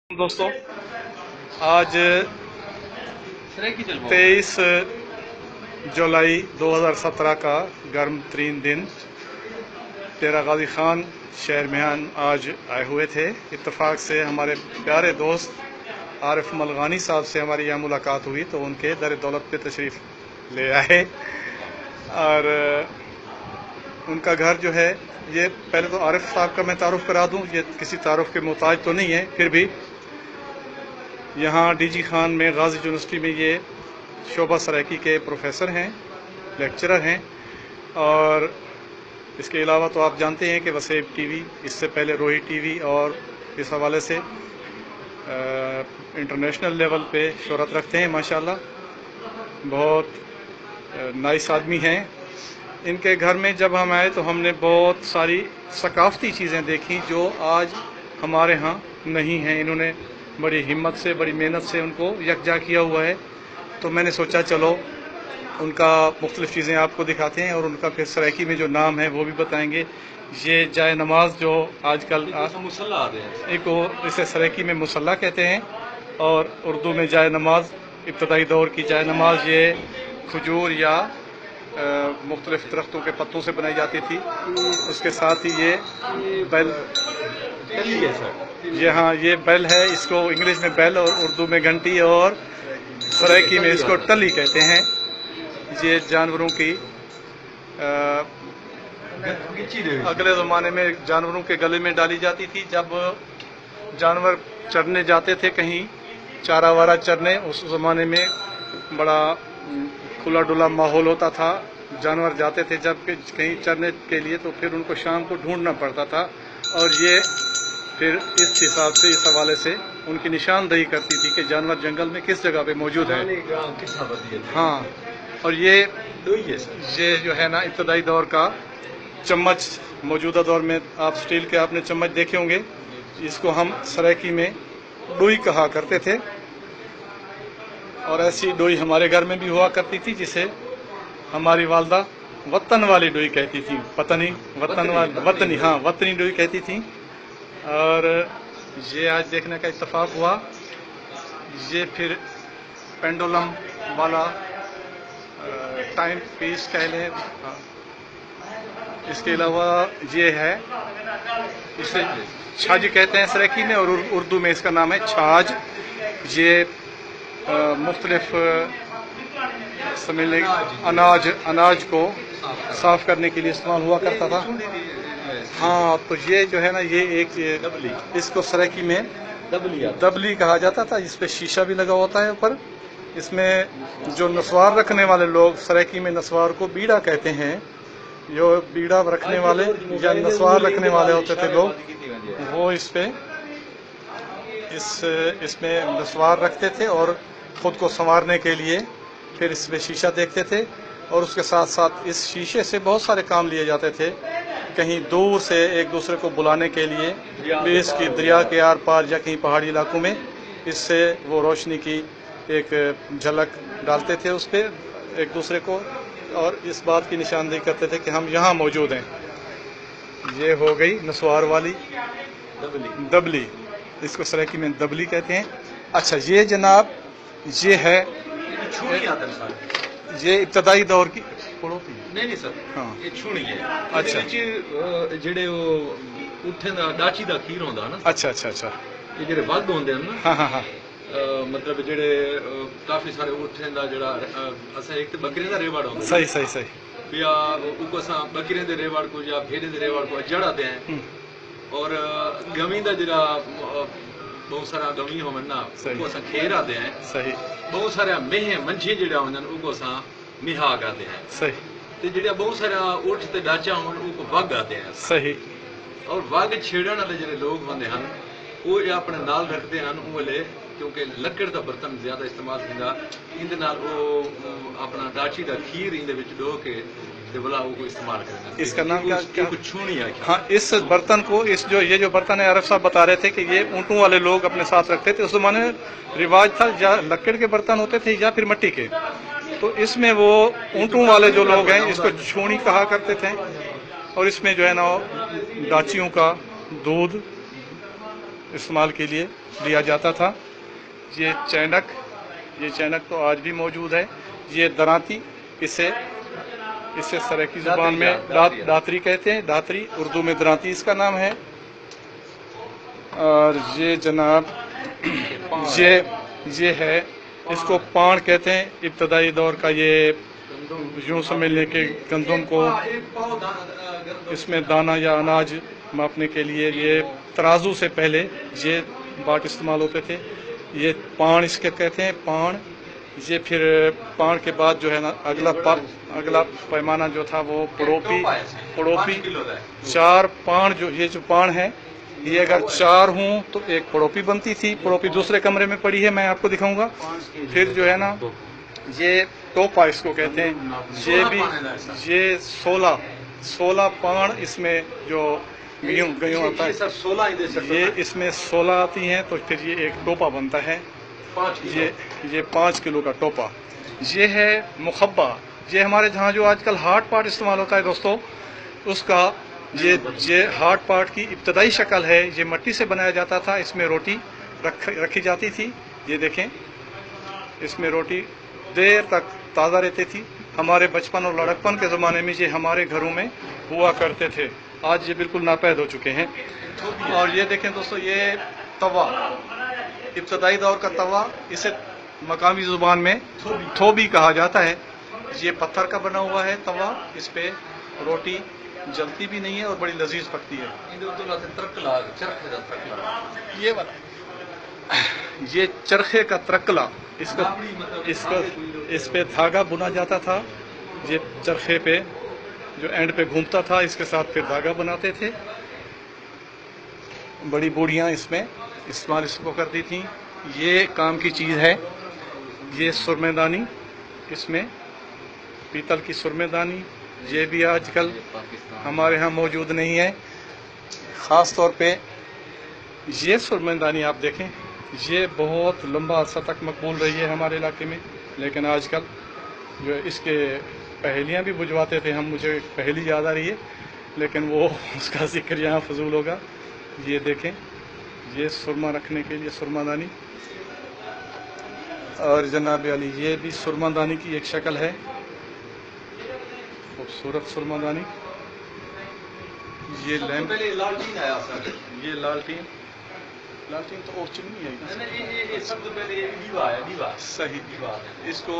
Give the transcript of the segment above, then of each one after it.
दोस्तों, आज 23 जुलाई 2017 का गर्म तरीन दिन तेरा गाजी खान शहर में आज आए हुए थे। इत्तेफाक से हमारे प्यारे दोस्त आरिफ मलगानी साहब से हमारी यहाँ मुलाकात हुई तो उनके दर दौलत पे तशरीफ़ ले आए और उनका घर जो है ये, पहले तो आरिफ साहब का मैं तारुफ करा दूं, ये किसी तारुफ के मोहताज तो नहीं है, फिर भी यहाँ डीजी खान में गाजी यूनिवर्सिटी में ये शोबा सराइकी के प्रोफेसर हैं, लेक्चरर हैं। और इसके अलावा तो आप जानते हैं कि वसेब टीवी, इससे पहले रोही टीवी, और इस हवाले से इंटरनेशनल लेवल पे शोहरत रखते हैं माशाल्लाह। बहुत नाइस आदमी हैं। इनके घर में जब हम आए तो हमने बहुत सारी सकाफती चीज़ें देखी जो आज हमारे यहाँ नहीं हैं। इन्होंने बड़ी हिम्मत से, बड़ी मेहनत से उनको यकजा किया हुआ है। तो मैंने सोचा चलो उनका मुख्तलिफ़ चीज़ें आपको दिखाते हैं और उनका फिर सराइकी में जो नाम है वो भी बताएंगे। ये जाए नमाज जो आजकल एक इसे सराइकी में मुसल्ला कहते हैं और उर्दू में जाए नमाज, इब्तदाई दौर की जाए नमाज ये खजूर या मुख्तलिफ़ दरख्तों के पत्तों से बनाई जाती थी। उसके साथ ही ये बेल, ये हाँ ये बेल है, इसको इंग्लिश में बेल और उर्दू में घंटी और सराइकी में इसको टली कहते हैं। ये जानवरों की अगले ज़माने में जानवरों के गले में डाली जाती थी। जब जानवर चरने जाते थे कहीं चारा वारा चरने, उस ज़माने में बड़ा खुला डुला माहौल होता था। जानवर जाते थे जब कहीं चरने के लिए तो फिर उनको शाम को ढूंढना पड़ता था और ये फिर इस हिसाब से, इस हवाले से उनकी निशानदही करती थी कि जानवर जंगल में किस जगह पे मौजूद है। हाँ, और ये जो है ना इब्तदाई दौर का चम्मच, मौजूदा दौर में आप स्टील के आपने चम्मच देखे होंगे, इसको हम सराइकी में डोई कहा करते थे। और ऐसी डोई हमारे घर में भी हुआ करती थी जिसे हमारी वालदा वतन वाली डोई कहती थी। वतनी, वतन वाली, वतनी, हाँ वतनी डोई कहती थी। और ये आज देखने का इत्तेफाक हुआ। ये फिर पेंडुलम वाला टाइम पीस कह लें। इसके अलावा ये है, इसे छाज कहते हैं सराइकी में और उर्दू में इसका नाम है छाज। ये मुख्तलिफ समझ लें अनाज को साफ करने के लिए इस्तेमाल हुआ करता था। हाँ, तो ये जो है ना ये एक इसको सराइकी में दबली कहा जाता था। इस पे शीशा भी लगा होता है ऊपर। इसमें जो नस्वार रखने वाले लोग, सराइकी में नस्वार को बीड़ा कहते हैं। जो बीड़ा रखने वाले या नस्वार रखने वाले होते थे लोग, वो इसमें नस्वार रखते थे और ख़ुद को संवारने के लिए फिर इसमें शीशा देखते थे। और उसके साथ साथ इस शीशे से बहुत सारे काम लिए जाते थे। कहीं दूर से एक दूसरे को बुलाने के लिए भी इसकी दरिया के आर पार या कहीं पहाड़ी इलाकों में इससे वो रोशनी की एक झलक डालते थे उस पर एक दूसरे को, और इस बात की निशानदेही करते थे कि हम यहाँ मौजूद हैं। ये हो गई नस्वार वाली दबली, इसको सराइकी में दबली कहते हैं। अच्छा, ये जनाब ये है, ये इब्तदाई दौर की नहीं सर, हाँ ये छूनी है। अच्छा, जेड़े उठे दा डाची दा खीर होंदा ना। अच्छा अच्छा अच्छा, ये जेड़े वग होंदे ना। हाँ हाँ हाँ, मतलब जेड़े काफी सारे उठे दा जेड़ा असा एक तो बकरे दा रेवाड़ होंदा। सही सही सही, या उको सा बकरे दे रेवाड़ को या भेड़े दे रेवाड़ को जड़ा दे हैं। और गमी दा जेड़ा बहुत सारा गमी हो ना, उको सा खेरा दे हैं। सही, बहुत सारे मेह मंझे जेड़ा होंदन उको सा मिहा गाते हैं। सही, ते जेड़ा बहुत सारा उठ ते डाचा होन उको वग आते हैं। सही। और वग छेड़न वाले जेड़े लोग होंदे हन वो अपने नाल रखते हैं उहले, क्योंकि लकड़ दा बर्तन ज्यादा इस्तेमाल होंदा, इंदे नाल वो अपना डाची दा खीर इंदे विच डो के ते भला वो इस्तेमाल करते हैं। इसका नाम क्या? छूनी है। हाँ, इस बर्तन को, इस ये जो बर्तन है, आरिफ साहब बता रहे थे कि ये ऊँटों वाले लोग अपने साथ रखते थे। उस जमाने में रिवाज था या लकड़ के बर्तन होते थे या फिर मिट्टी के, तो इसमें वो ऊँटों वाले जो लोग हैं इसको छूनी कहा करते थे। और इसमें जो है ना डाचियों का दूध इस्तेमाल के लिए लिया जाता था। ये चैनक तो आज भी मौजूद है। ये दराती, इसे सराइकी ज़ुबान में दातरी कहते हैं, दातरी, उर्दू में दराती इसका नाम है। और ये जनाब ये है, इसको पाण कहते हैं। इब्तदाई दौर का ये यूँ समझ लें कि गंदम को इसमें दाना या अनाज मापने के लिए ये तराजू से पहले ये बाट इस्तेमाल होते थे। ये पाण इसके कहते हैं, पाण। ये फिर पाण के बाद जो है ना अगला पैमाना जो था वो पड़ोपी 4 पाण, ये जो पाण है ये अगर 4 हों तो एक पड़ोपी बनती थी। पड़ोपी दूसरे कमरे में पड़ी है, मैं आपको दिखाऊंगा। फिर जो है ना ये टोपा इसको कहते हैं। ये 16 पाण इसमें जो गेहूं आता है, ये इसमें 16 आती हैं, तो फिर ये एक टोपा बनता है। ये 5 किलो का टोपा। ये है मुखब्बा। ये हमारे जहाँ जो आजकल हार्ड पार्ट इस्तेमाल होता है दोस्तों, उसका ये हार्ड पार्ट की इब्तदाई शक्ल है। ये मिट्टी से बनाया जाता था। इसमें रोटी रखी जाती थी। ये देखें, इसमें रोटी देर तक ताज़ा रहती थी। हमारे बचपन और लड़कपन के ज़माने में ये हमारे घरों में हुआ करते थे। आज ये बिल्कुल नापैद हो चुके हैं। और ये देखें दोस्तों, ये तवा, इब्तदाई दौर का तवा, इसे मकामी ज़ुबान में थोबी कहा जाता है। ये पत्थर का बना हुआ है तवा। इस पे रोटी जलती भी नहीं है और बड़ी लजीज पकती है। ये चरखे का त्रकला, इस पे धागा बुना जाता था। ये चरखे पे जो एंड पे घूमता था, इसके साथ फिर धागा बनाते थे। बड़ी बूढ़ियाँ इसमें इस्तेमाल इसको करती थी। ये काम की चीज़ है। ये सुरमेदानी, इसमें पीतल की सुरमेदानी, ये भी आजकल हमारे यहाँ मौजूद नहीं है। ख़ास तौर पे ये सुरमेदानी आप देखें, ये बहुत लंबा अर्सा तक मकबूल रही है हमारे इलाके में। लेकिन आजकल जो इसके पहेलियाँ भी बुझवाते थे हम, मुझे पहेली याद आ रही है, लेकिन वो उसका जिक्र यहाँ फजूल होगा। ये देखें, ये सुरमा रखने के लिए सुरमादानी। और जनाब अली, ये भी सुरमादानी की एक शक्ल है, खूबसूरत सुरमादानी। ये लैंप, लालटीन आया सर। ये लालटीन तो और चिमनी है। ये सबसे पहले ये दीवा है, दीवा सही। दीवा इसको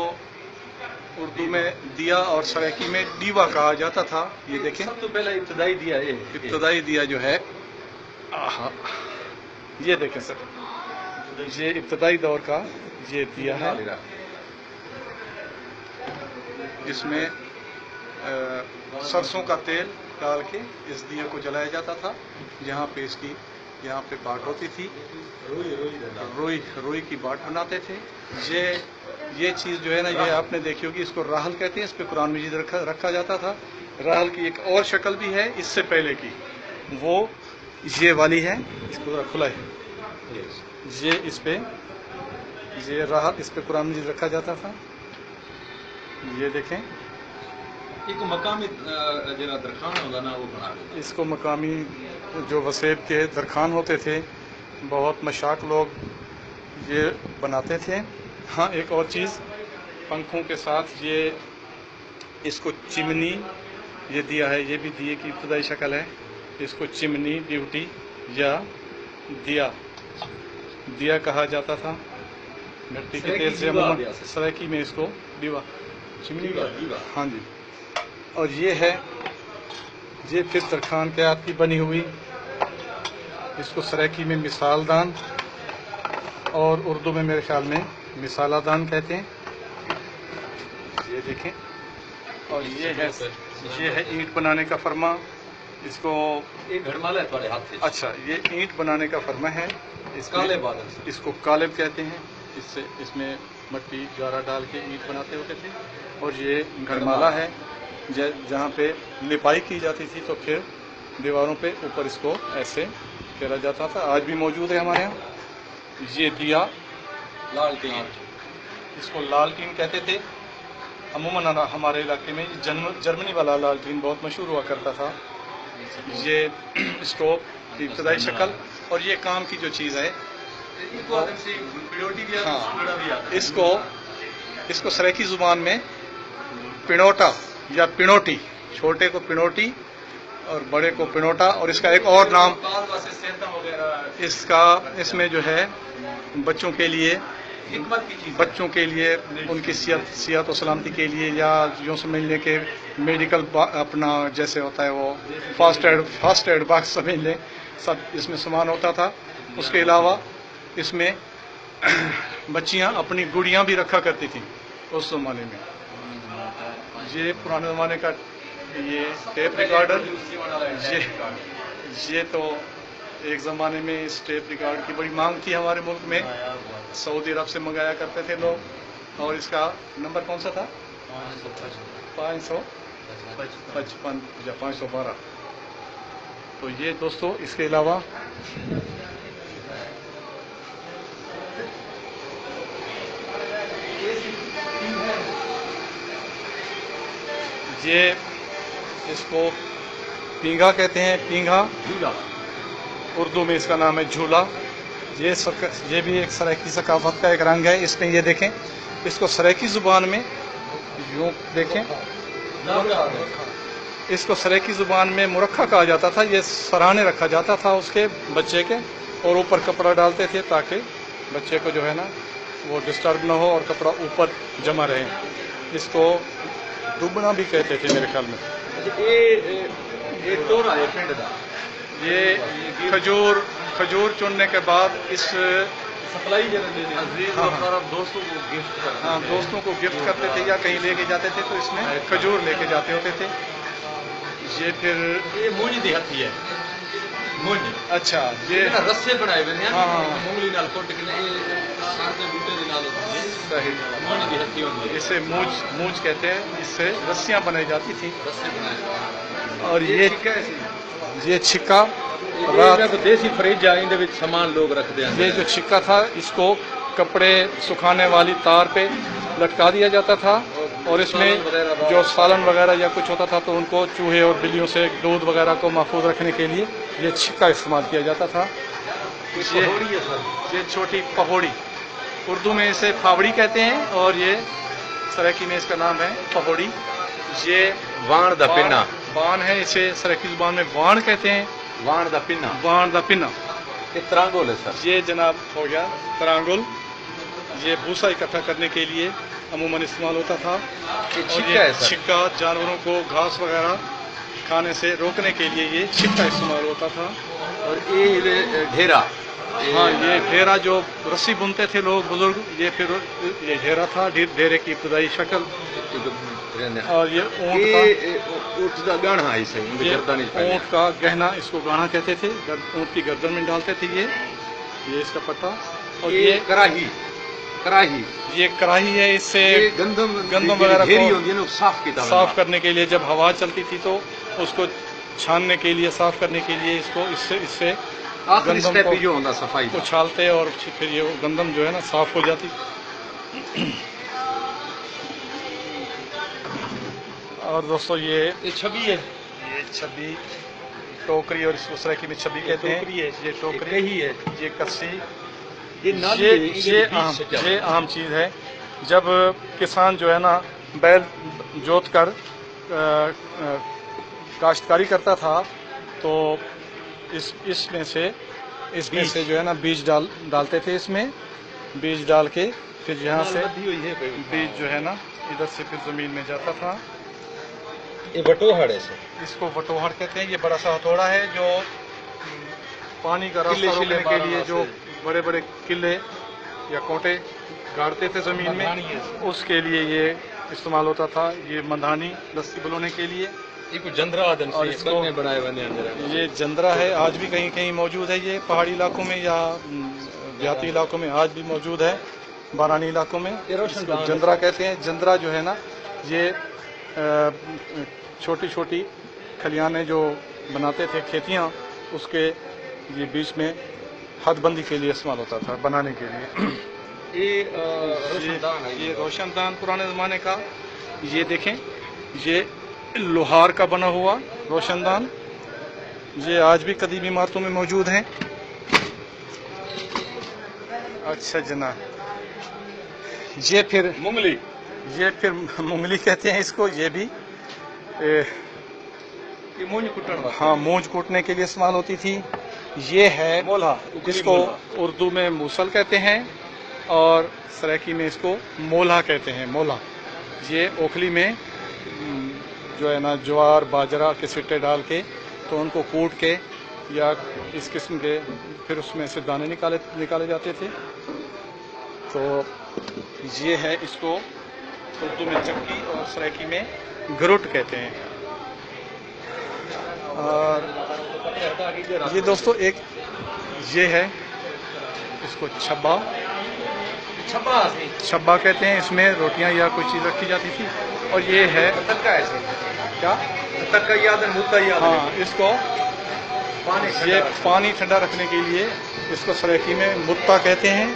उर्दू में दिया और सराइकी में दीवा कहा जाता था। ये देखें, सबसे पहला इब्तदाई दिया है। इब्तदाई दिया जो है, आहा, ये देखें सर, ये इब्तदाई दौर का ये दिया है। इसमें सरसों का तेल डाल के इस दिए को जलाया जाता था। यहाँ पे बाट होती थी, रोई की बाट बनाते थे। ये चीज़ जो है ना, ये आपने देखी होगी, इसको राहल कहते हैं। इस पे कुरान मजीद रखा जाता था। राहल की एक और शक्ल भी है इससे पहले की, वो ये वाली है। इसको जरा खुला है, ये इस पे ये राहल, इस पे कुरान मजीद रखा जाता था। ये देखें, एक मकामी जरा दरखान होगा ना, वो बना देता। इसको मकामी जो वसेब के दरखान होते थे, बहुत मशाक लोग ये बनाते थे। हाँ, एक और चीज़, पंखों के साथ ये इसको चिमनी ये दिया है। ये भी दिए की इब्तदाई शक्ल है। इसको चिमनी, ड्यूटी या दिया कहा जाता था। मिट्टी के तेल से अमूमन सराइकी में इसको दीवा, चिमनी, दीवा। हाँ जी। और ये है, ये फिर तरखान के हाथ की बनी हुई, इसको सराइकी में मिसालदान और उर्दू में मेरे ख्याल में मिसालादान कहते हैं। ये देखें। और ये है ईंट बनाने का फरमा। इसको घड़माला है तुम्हारे हाथ से। अच्छा, ये ईंट बनाने का फरमा है। इसको कालेब कहते हैं। इसमें मट्टी गारा डाल के ईंट बनाते होते थे। और ये घड़माला है, जहाँ पे लिपाई की जाती थी, तो फिर दीवारों पे ऊपर इसको ऐसे फेरा जाता था। आज भी मौजूद है हमारे यहाँ। ये दिया लालटीन, इसको लालटीन कहते थे। अमूमन हमारे इलाके में जर्मनी वाला लालटीन बहुत मशहूर हुआ करता था। ये स्टोव की इब्तदाई शक्ल اور یہ کام کی جو چیز ہے ہاں اس کو سریکی زبان میں پنوٹا یا پنوٹی، چھوٹے کو پنوٹی اور بڑے کو پنوٹا، اور اس کا ایک اور نام اس میں جو ہے بچوں کے لیے ان کی صحت و سلامتی کے لیے، یا یوں سمجھ لیں کہ میڈیکل اپنا جیسے ہوتا ہے وہ فاسٹ ایڈ باکس سمجھ لیں، سب اس میں سامان ہوتا تھا۔ اس کے علاوہ اس میں بچیاں اپنی گڑیاں بھی رکھا کرتی تھیں اس زمانے میں۔ یہ پرانے زمانے کا یہ ٹیپ ریکارڈر، یہ تو ایک زمانے میں اس ٹیپ ریکارڈ کی بڑی مانگ تھی ہمارے ملک میں، سعودی عرب سے منگایا کرتے تھے لوگ، اور اس کا نمبر کون سا تھا؟ 555 یا 512۔ تو یہ دوستو، اس کے علاوہ یہ اس کو پینگا کہتے ہیں، پینگا جھولا، اردو میں اس کا نام ہے جھولا۔ یہ بھی ایک سرائکی ثقافت کا ایک رنگ ہے۔ اس میں یہ دیکھیں، اس کو سرائکی زبان میں یوں دیکھیں، اس کو سرائکی زبان میں مرکھا کہا جاتا تھا۔ یہ سرانے رکھا جاتا تھا اس کے بچے کے، اور اوپر کپڑا ڈالتے تھے تاکہ بچے کو جو ہے نا وہ ڈسٹرب نہ ہو اور کپڑا اوپر جمع رہے۔ اس کو ڈوبنا بھی کہتے تھے میرے خیال میں۔ یہ کھجور چننے کے بعد اس دوستوں کو گفٹ کرتے تھے یا کہیں لے کے جاتے تھے، تو اس میں کھجور لے کے جاتے ہوتے تھے۔ یہ پھر مونج دی ہتھی ہے، مونج، اچھا یہ رسے بنائے ہوئے ہیں، ہاں مونگلی نال کوٹ کے سار دے بوٹے دے نال ہوتی ہے، صحیح، مونج دی ہتھی ہوتی ہے، اسے مونج کہتے ہیں۔ اس سے رسیاں بنائی جاتی تھی، رسے بنائے۔ اور یہ چھکا رات دیسی فریج ہے، ان دے وچ سامان لوگ رکھتے ہیں۔ یہ جو چھکا تھا اس کو کپڑے سکھانے والی تار پہ لٹکا دیا جاتا تھا، اور اس میں جو سالن وغیرہ یا کچھ ہوتا تھا تو ان کو چوہے اور بلیوں سے دودھ وغیرہ کو محفوظ رکھنے کے لیے یہ چھکا استعمال کیا جاتا تھا۔ یہ چھوٹی پہوڑی، اردو میں اسے پھاوڑی کہتے ہیں، اور یہ سرائکی میں اس کا نام ہے پہوڑی۔ یہ وان دا پنا، وان ہے، اسے سرائکی زبان میں وان کہتے ہیں، وان دا پنا، وان دا پنا۔ یہ ترانگول ہے سر۔ یہ جناب ہو گیا ترانگل، یہ بھوسا اکٹھا کرنے کے لیے عموماً استعمال ہوتا تھا، اور یہ چھکا جانوروں کو گھاس وغیرہ کھانے سے روکنے کے لیے یہ چھکا استعمال ہوتا تھا۔ اور یہ ڈھیرا، ہاں یہ ڈھیرا جو رسی بنتے تھے لوگ بزرگ، یہ پھر یہ ڈھیرا تھا، ڈھیرے کی ابتدائی شکل۔ اور یہ اونٹ کا گانا ہے، اونٹ کا گہنا، اس کو گانا کہتے تھے، اونٹ کی گردن میں ڈالتے تھے یہ اس کا پٹا۔ اور یہ کراہی، یہ کڑاہی ہے، اس سے گندم وغیرہ کو صاف کرنے کے لیے جب ہوا چلتی تھی تو اس کو چھاننے کے لیے، صاف کرنے کے لیے اس سے گندم کو اچھالتے، اور پھر یہ گندم جو ہے نا صاف ہو جاتی۔ اور دوستو یہ چھبی ہے، یہ چھبی ٹوکری، اور اس کو سرائکی میں چھبی کہتے ہیں۔ یہ ٹوکری ہی ہے، یہ کسی، یہ عام چیز ہے۔ جب کسان جو ہے نا بیل جوت کر کاشتکاری کرتا تھا تو اس میں سے جو ہے نا بیج ڈالتے تھے، اس میں بیج ڈال کے پھر یہاں سے بیج جو ہے نا ادھر سے پھر زمین میں جاتا تھا۔ یہ بٹوہڑ ہے سر، اس کو بٹوہڑ کہتے ہیں۔ یہ بڑا سا ہتھوڑا ہے جو پانی کا راستہ روکنے کے لیے جو بڑے بڑے قلعے یا کوٹے گاڑتے تھے زمین میں، اس کے لیے یہ استعمال ہوتا تھا۔ یہ مندھانی لسی بلونے کے لیے، اور اس کو بنائے ہوئے ہیں۔ یہ جندرا ہے، آج بھی کہیں کہیں موجود ہے۔ یہ پہاڑی علاقوں میں یا دیہاتی علاقوں میں آج بھی موجود ہے، بارانی علاقوں میں جندرا کہتے ہیں۔ جندرا جو ہے نا یہ چھوٹی چھوٹی کھلیانیں جو بناتے تھے، کھیتیاں، اس کے یہ بیچ میں حد بندی کے لیے استعمال ہوتا تھا، بنانے کے لیے۔ یہ روشن دان پرانے زمانے کا، یہ دیکھیں یہ لوہار کا بنا ہوا روشن دان، یہ آج بھی قدیم عمارتوں میں موجود ہیں۔ अच्छा जना, ये फिर मुंगली, ये फिर मुंगली कहते हैं इसको। ये भी ये मूंज कुटन वाला। हाँ, मूंज कूटने के लिए इस्तेमाल होती थी। ये है मोला, इसको उर्दू में मूसल कहते हैं और सराइकी में इसको मोला कहते हैं, मोला। ये ओखली में जो है ना ज्वार बाजरा के सिट्टे डाल के तो उनको कूट के या इस किस्म के फिर उसमें से दाने निकाले जाते थे। तो ये है, इसको उर्दू में चक्की और सराइकी में गरुट कहते हैं। और ये दोस्तों एक ये है, इसको छब्बा छब्बा कहते हैं। इसमें रोटियां या कोई चीज़ रखी जाती थी। और ये है क्या, हाँ, इसको ये पानी ठंडा रखने के लिए इसको सराइकी में मुत्ता कहते हैं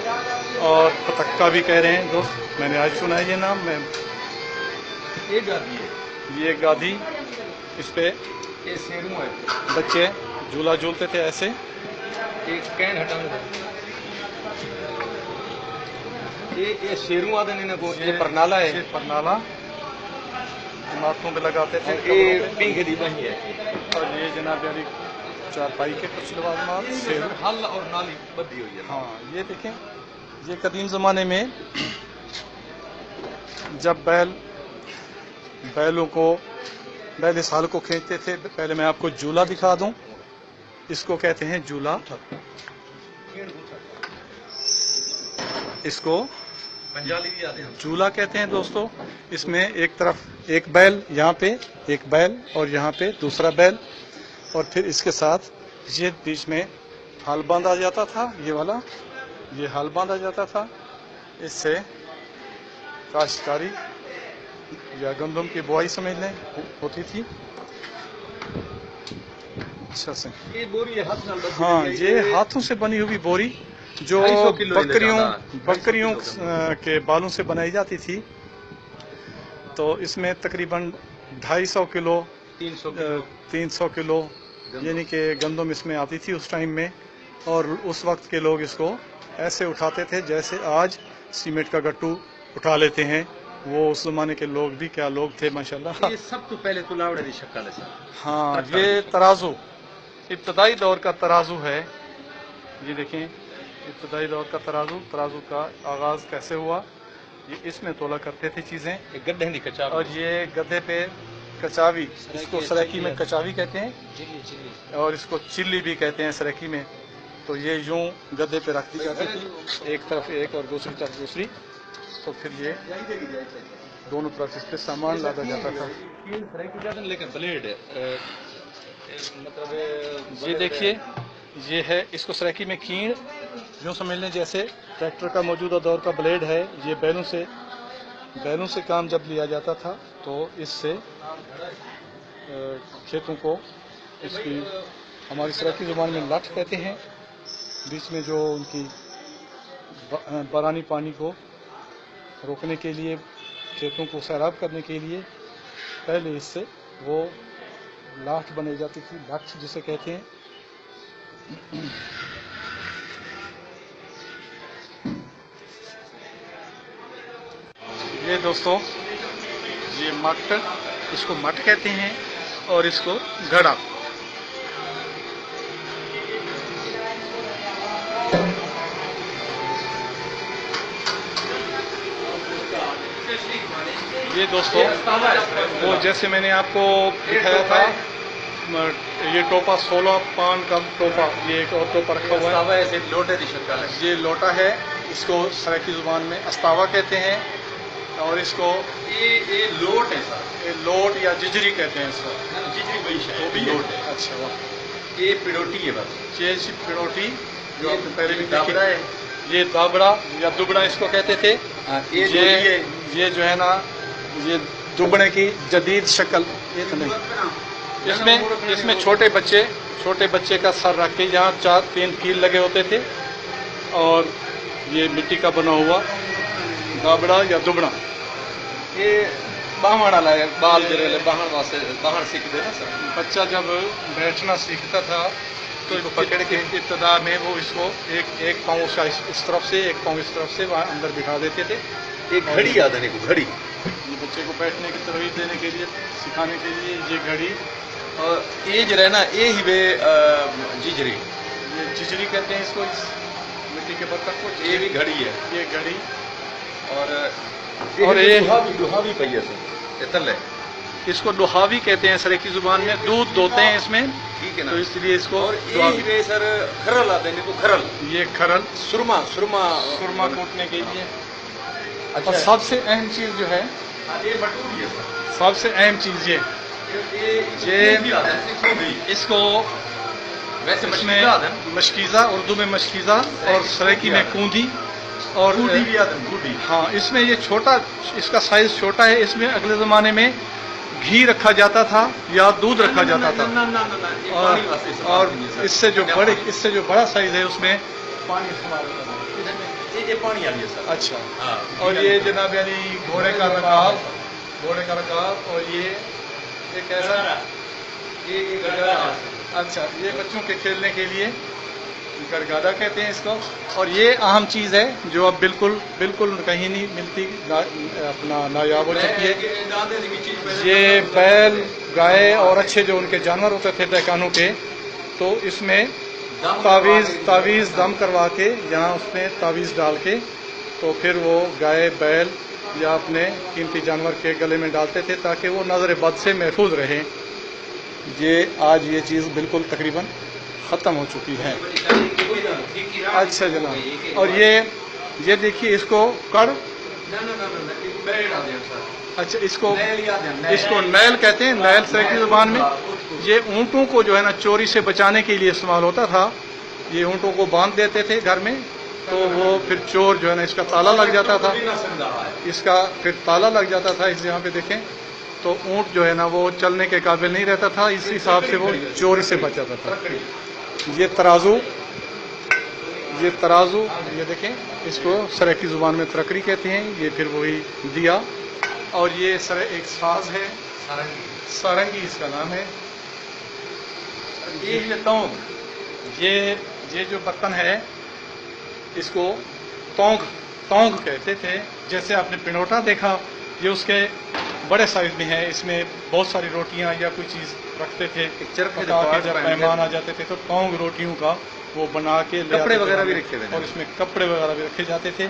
और पतक्का भी कह रहे हैं दोस्त। मैंने आज सुना है ये नाम। मैं ये गादी, इस पे ये शेरू है, बच्चे झूला झूलते थे ऐसे। एक कैन हटाने ये शेरू आदे ने को, ये परनाला है, ये परनाला माथों पे लगाते थे। ये पिंक दी बही है। और ये जनाब यारी चारपाई के कुछ लवाजमात शेरू, हल और नाली बदी हुई है। हाँ, ये देखें, ये कदीम ज़माने में जब बैल इस हाल को खींचते थे। पहले मैं आपको झूला दिखा दूं। इसको कहते हैं झूला, इसको झूला कहते हैं दोस्तों। इसमें एक तरफ एक बैल, यहाँ पे एक बैल और यहाँ पे दूसरा बैल, और फिर इसके साथ ये बीच में हाल बांधा जाता था। ये वाला ये हाल बांधा जाता था। इससे काश्तकारी या गंदम की बुआई समझ लें होती थी। अच्छा से, ये बोरी है हाथ नाल, हाँ, ये हाथों से बनी हुई बोरी जो 250 किलो बकरियों के बालों से बनाई जाती थी। तो इसमें तकरीबन 250 किलो 300 किलो यानी कि गंदम इसमें आती थी उस टाइम में। और उस वक्त के लोग इसको ऐसे उठाते थे जैसे आज सीमेंट का गट्टू उठा लेते हैं। वो उस जमाने के लोग भी क्या लोग थे माशाल्लाह। ये सब तो पहले तुलावड़े की शक्ल है सर। हाँ, ये तराजू इब्तदाई दौर का तराजू है। ये देखें, इब्तदाई दौर का तराजू का आगाज कैसे हुआ। ये इसमें तोला करते थे चीजें। गड्ढे की कचावी, और ये गधे पे कचावी, इसको सराइकी में कचावी कहते हैं और इसको चिल्ली भी कहते हैं सराइकी में। तो ये यूं गधे पे रख दी जाती थी, एक तरफ एक और दूसरी तरफ दूसरी। तो फिर ये दोनों तरफ इस पे सामान लादा जाता था। लेकिन ब्लेड मतलब ये देखिए, ये है, इसको सराइकी में कीड़ यूँ समझ लें जैसे ट्रैक्टर का मौजूदा दौर का ब्लेड है। ये बैलों से काम जब लिया जाता था तो इससे खेतों को, इसकी हमारी सराइकी ज़ुबान में लठ कहते हैं। बीच में जो उनकी बारानी पानी को रोकने के लिए, खेतों को सैराब करने के लिए पहले इससे वो लाठ बनाई जाती थी, लाठ जिसे कहते हैं। ये दोस्तों, ये मट, इसको मट कहते हैं और इसको घड़ा। ये दोस्तों वो जैसे मैंने आपको दिखाया था, ये टोपा 16 पान का टोपा, ये एक और टोपा रखा हुआ है। लोटे की शक्ल है। ये लोटा है, इसको सराइकी जुबान में अस्तावा कहते हैं। और इसको ये लोट है सर, ये लोट या जिजरी कहते हैं इसको। जिजरी वही है, वो भी लोट है। अच्छा, वाह। ये पिड़ोटी है बस। ये पिड़ोटी जो आपने पहले भी देखी दाबड़ा है। ये दाबड़ा या दुबड़ा इसको कहते थे। ये जो है ना, ये दुबड़े की जदीद शक्ल। ये तो नहीं, इसमें छोटे बच्चे का सर रख के यहाँ 4-3 कील लगे होते थे और ये मिट्टी का बना हुआ दाबड़ा या दुबड़ा। ये बाहण वाला है, बाल जरे बाहण वास्ते बाहण सीखते ना सर। बच्चा जब बैठना सीखता था इसको पकड़ के इब्तदा में वो इसको एक पाँव उसका इस तरफ से एक पाँव इस तरफ से वहाँ अंदर बिठा देते थे। एक घड़ी याद है को घड़ी ये बच्चे को बैठने की तरबीयत देने के लिए, सिखाने के लिए ये घड़ी, और ये जो है ना ये ही वे जिजरी, ये जिजरी कहते हैं इसको, इस मिट्टी के बर्तन को। ये भी घड़ी है, ये घड़ी। और ये दुहा भी पही है तले, इसको दुहावी कहते हैं सरेकी जुबान में। दूध दोते हैं इसमें, ठीक है ना, तो इसलिए इसको और ये ही वे सर खरल आते हैं को खरल, ये खरल सुरमा सुरमा सुरमा कूटने के लिए। अच्छा, और सबसे अहम चीज जो है, ये बटूरी है सर, सबसे अहम चीज ये भी आता है इसको वैसे इसमें मशकीज़ा, उर्दू में मशकीज़ा और सरेकी में कूंदी और कूडी भी आता है, कूडी। हाँ, इसमें ये छोटा, इसका साइज छोटा है। इसमें अगले ज़माने में घी रखा जाता था या दूध रखा जाता था, और इससे जो बड़ा साइज है उसमें पानी इस्तेमाल होता था। ये पानी आ गया सर। अच्छा, हाँ, और ये जनाब यानी घोड़े का रकाब, और ये एक ऐसा, ये गड़गड़ा। अच्छा, ये बच्चों के खेलने के लिए गड़गादा कहते हैं इसको। और ये अहम चीज़ है जो अब बिल्कुल बिल्कुल कहीं नहीं मिलती, अपना नायाब हो चुकी है। ये बैल, गाय और अच्छे जो उनके जानवर होते थे दहकानों के, तो इसमें तावीज़ दम करवा के, यहाँ उसमें तावीज़ डाल के, तो फिर वो गाय, बैल या अपने कीमती जानवर के गले में डालते थे ताकि वो नज़र बद से महफूज रहे। ये आज ये चीज़ बिल्कुल तकरीबन ख़त्म हो चुकी है। अच्छा जनाब, और ये देखिए इसको कड़, अच्छा इसको नैल कहते हैं, नैल सरेकी ज़ुबान में। ये ऊँटों को जो है ना चोरी से बचाने के लिए इस्तेमाल होता था। ये ऊँटों को बांध देते थे घर में, तो वो फिर चोर जो है ना, इसका ताला लग जाता था, इस यहाँ पे देखें, तो ऊँट जो है ना वो चलने के काबिल नहीं रहता था, इस हिसाब से वो चोरी से बच जाता था। ये तराजू, ये देखें, इसको सरेकी ज़ुबान में तरकरी कहते हैं। ये फिर वही दिया। और ये एक साज है, सारंगी इसका नाम है। ये तोंग, ये जो बर्तन है इसको तोंग कहते थे। जैसे आपने पिनोटा देखा, ये उसके बड़े साइज में है। इसमें बहुत सारी रोटियां या कोई चीज़ रखते थे, जब मेहमान आ जाते थे तो तोंग रोटियों का वो बना के ले कपड़े वगैरह भी रखे थे, और इसमें कपड़े वगैरह भी रखे जाते थे।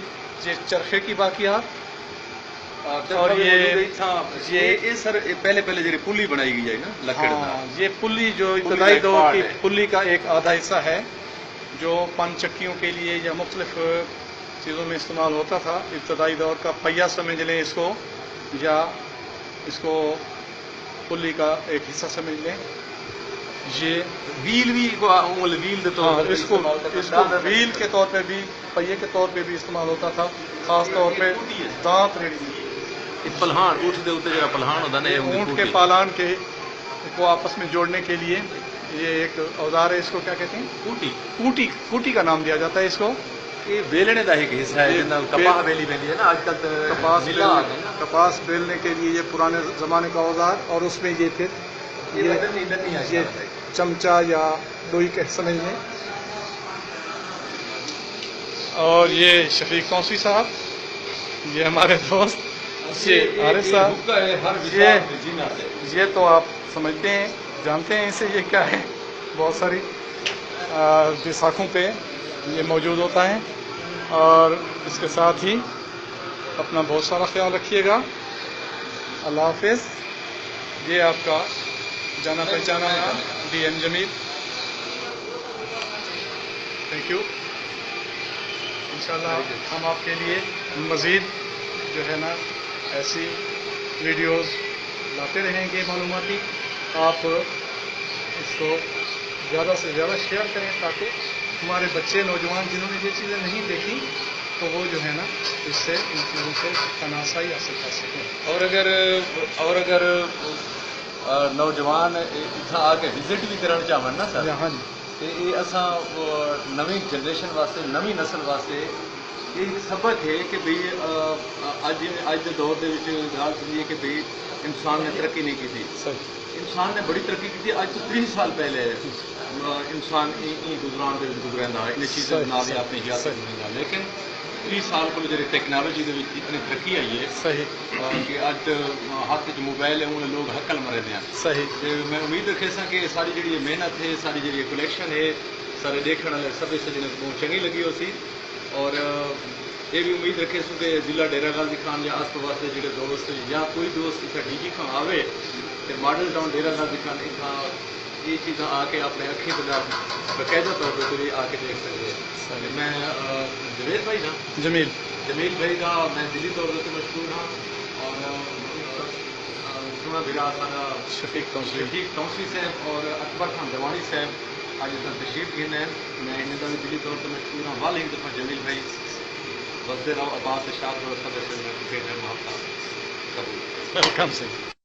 ये चरखे की बाकियात। और ये सर पहले जरी पुली बनाई गई है ना, लकड़। हाँ, ये पुली जो इब्तदाई दौर की पुली का एक आधा हिस्सा है, जो पंचक्कियों के लिए या मुख्तलिफ चीज़ों में इस्तेमाल होता था। इब्तदाई दौर का पहिया समझ लें इसको, या इसको पुली का एक हिस्सा समझ लें। ये व्हील दे तो इसको व्हील के तौर पे भी, पहिए के तौर पे भी इस्तेमाल होता था। खास तौर पे दांत रेड़ी, पलहान, ऊँट के ऊपर जरा पलहान होता है, ऊँट के पालान के को आपस में जोड़ने के लिए ये एक औजार है। इसको क्या कहते हैं? कूटी का नाम दिया जाता है इसको। ये बेलने का एक हिस्सा है, कपास बेली है ना आजकल, तो कपास बेलने के लिए ये पुराने जमाने का औजार। और उसमें ये फिर ये चमचा या लोई के समझ लें। और ये शफीक कौंसी साहब, ये हमारे दोस्त, ये आरिफ साहब, ये तो आप समझते हैं, जानते हैं इसे, ये क्या है। बहुत सारी बैसाखों पे ये मौजूद होता है। और इसके साथ ही अपना बहुत सारा ख्याल रखिएगा। अल्लाह हाफिज़। ये आपका जाना पहचाना DM जमील, थैंक यू। इंशाल्लाह हम आपके लिए मज़ीद जो है ना ऐसी वीडियोस लाते रहेंगे मालूमाती। आप इसको ज़्यादा से ज़्यादा शेयर करें ताकि हमारे बच्चे, नौजवान जिन्होंने ये चीज़ें नहीं देखी, तो वो जो है ना इससे, इन चीज़ों से तनासाई हासिल कर सकें। और अगर नौजवान इतना आके विजिट भी करना चाहन ना सर, हाँ जी, तो ये असा नवी जनरेशन वास्ते, नवी नस्ल वास्ते یہ ایک سبق ہے کہ بھئی اج کے دور دے وچ گل سمجھیے کہ بھئی انسان نے ترقی نہیں کی تھی. انسان نے بڑی ترقی کی تھی. اج تو 30 سال پہلے انسان گزران دے وچ گزرندا ہے ان چیزوں نال ہی اپنی حیات گزرندا. لیکن 30 سال کو جڑی ٹیکنالوجی دے وچ اتنی ترقی آئی ہے صحیح کہ اج ہاتھ وچ موبائل ہے انہیں لوگ حقل مرے دے ہیں. صحیح میں امید رکھے سا کہ ساری جڑی محنت ہے ساری جڑی کلیکشن ہے سارے دیکھنے والے سب سجنے کو چنگی لگی ہو سی. اور یہ بھی امید رکھے سو کہ ضلع ڈیرا غازی خان یا آس پاس کے جڑے دوست یا کوئی دوست اتنا ڈی جی خان آوے تو ماڈل ٹاؤن ڈیرا غازی خان اتنا یہ چیزاں آ کے اپنے اکھی باقاعدہ طور پہ آ کے دیکھ سکتے ہیں. میں جوید بھائی نا جمیل بھائی کا میں دلی طور پہ مشہور ہاں. اور سونا بھیرا سارا شفیق توسیع صاحب اور اکبر خان دیوانی صاحب آج اتنا تشریف گھن ہے. میں انہیں کا بھی دلی طور پہ مشہور ہوں. وال ایک دفعہ جمیل بھائی بستے رہو. عباس اشاعت اور سب محبت قبول. ویلکم سنگھ.